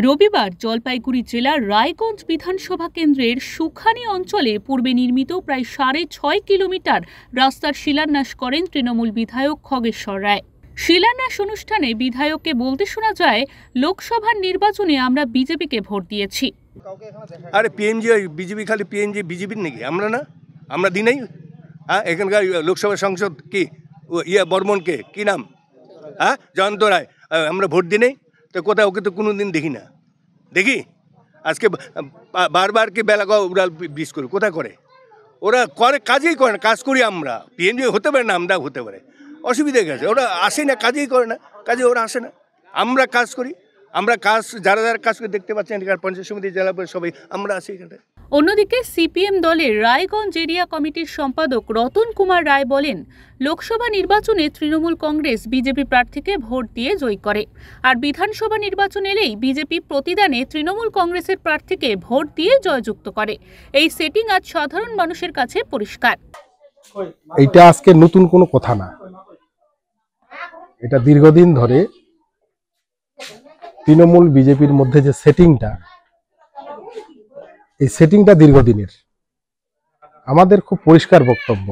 রবিবার জলপাইগুড়ি জেলার রায়গঞ্জ বিধানসভা কেন্দ্রের সুখানি অঞ্চলে পূর্বে নির্মিত প্রায় ৬.৫ কিলোমিটার রাস্তার শিলান্যাস করেন তৃণমূল বিধায়ক খগেশ্বর রায়। শিলান্যাস অনুষ্ঠানে বিধায়ককে বলতে শোনা যায়, লোকসভার নির্বাচনে আমরা বিজেপিকে ভোট দিয়েছি। আরে পিএনজি বিজেপি, খালি পিএনজি বিজেপির নাকি? আমরা না, আমরা দিই নাই। হ্যাঁ, এখানকার লোকসভা সংসদ কি বর্মনকে কি নাম, হ্যাঁ জয়ন্ত রায়, আমরা ভোট দিই নাই। তো কোথায় ওকে তো কোনো দিন দেখি না। দেখি আজকে বারবার কি বেলা উড়াল বিষ করে কোথায় করে? ওরা করে, কাজেই করে না। কাজ করি আমরা, পিএনজি হতে পারে না, আমরা হতে পারে, অসুবিধা গেছে। ওরা আসে না, কাজেই করে না, কাজে ওরা আসে না। আমরা কাজ করি, আমরা কাজ যারা যারা কাজ করে দেখতে পাচ্ছেন, পঞ্চায়েত সমিতি, জেলা পরিষদ সবাই আমরা আছি এখানটায়। অন্যদিকে সিপিএম দলের রায়গঞ্জ এরিয়া কমিটির সম্পাদক রতন কুমার রায় বলেন, লোকসভা নির্বাচনে তৃণমূল কংগ্রেস বিজেপি প্রার্থীকে ভোট দিয়ে জয়ী করে, আর বিধানসভা নির্বাচন এলেই বিজেপি প্রতিদানে তৃণমূল কংগ্রেসের প্রার্থীকে ভোট দিয়ে জয়যুক্ত করে। এই সেটিং আজ সাধারণ মানুষের কাছে পরিষ্কার। এইটা আজকে নতুন কোনো কথা না, এটা দীর্ঘদিন ধরে তৃণমূল বিজেপির মধ্যে যে সেটিংটা, এই সেটিংটা দীর্ঘদিনের। আমাদের খুব পরিষ্কার বক্তব্য,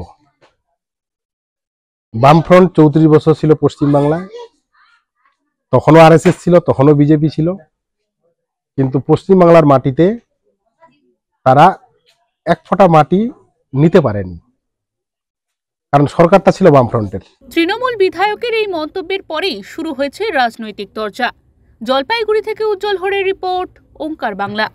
বামফ্রন্ট 34 বছর ছিল পশ্চিমবাংলায়, তখনও আরএসএস ছিল, তখনও বিজেপি ছিল, কিন্তু পশ্চিমবাংলার মাটিতে তারা এক ফোঁটা মাটি নিতে পারেনি, কারণ সরকারটা ছিল বামফ্রন্টের। তৃণমূল বিধায়কের এই মন্তব্যের পরেই শুরু হয়েছে রাজনৈতিক চর্চা। জলপাইগুড়ি থেকে উজ্জ্বল হরের রিপোর্ট, ওঙ্কার বাংলা।